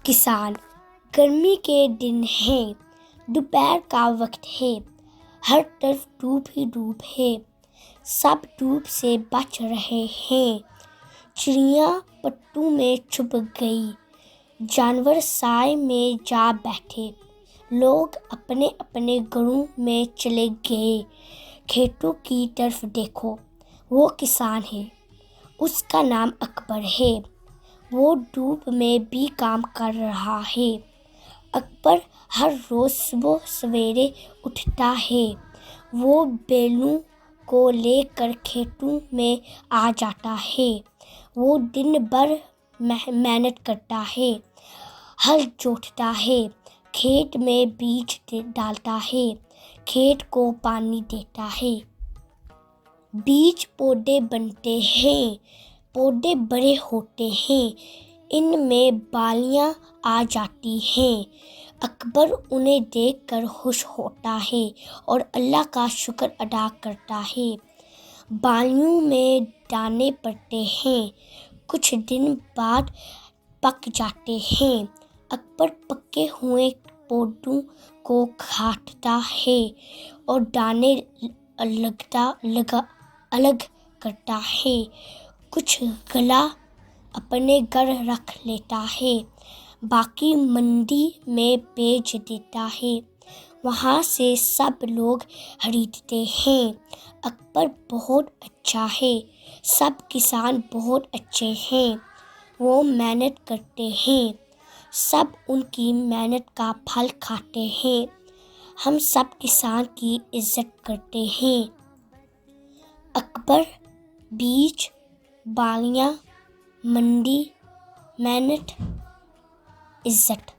کسان۔ گرمی کے دن ہیں، دوپہر کا وقت ہے، ہر طرف دھوپ ہی دھوپ ہے، سب دھوپ سے بچ رہے ہیں۔ چڑیاں پتوں میں چھپ گئی، جانور سائے میں جا بیٹھے، لوگ اپنے اپنے گھروں میں چلے گئے۔ کھیتوں کی طرف دیکھو، وہ کسان ہے، اس کا نام اکبر ہے، وہ دھوپ میں بھی کام کر رہا ہے۔ اکبر ہر روز صبح سویرے اٹھتا ہے، وہ بیلوں کو لے کر کھیتوں میں آ جاتا ہے، وہ دن بھر محنت کرتا ہے، ہل جوتتا ہے، کھیت میں بیج ڈالتا ہے، کھیت کو پانی دیتا ہے۔ بیج پودے بنتے ہیں، پودے بڑے ہوتے ہیں، ان میں بالیاں آ جاتی ہیں۔ اکبر انہیں دیکھ کر خوش ہوتا ہے اور اللہ کا شکر ادا کرتا ہے۔ بالیوں میں دانے پڑتے ہیں، کچھ دن بعد پک جاتے ہیں۔ اکبر پکے ہوئے پودوں کو کاٹتا ہے اور دانے الگ کرتا ہے، کچھ گلا اپنے گھر رکھ لیتا ہے، باقی منڈی میں بیچ دیتا ہے، وہاں سے سب لوگ خریدتے ہیں۔ اکبر بہت اچھا ہے، سب کسان بہت اچھے ہیں، وہ محنت کرتے ہیں، سب ان کی محنت کا پھل کھاتے ہیں۔ ہم سب کسان کی عزت کرتے ہیں۔ اکبر، بیج، بالیاں، منڈی، محنت، عزت۔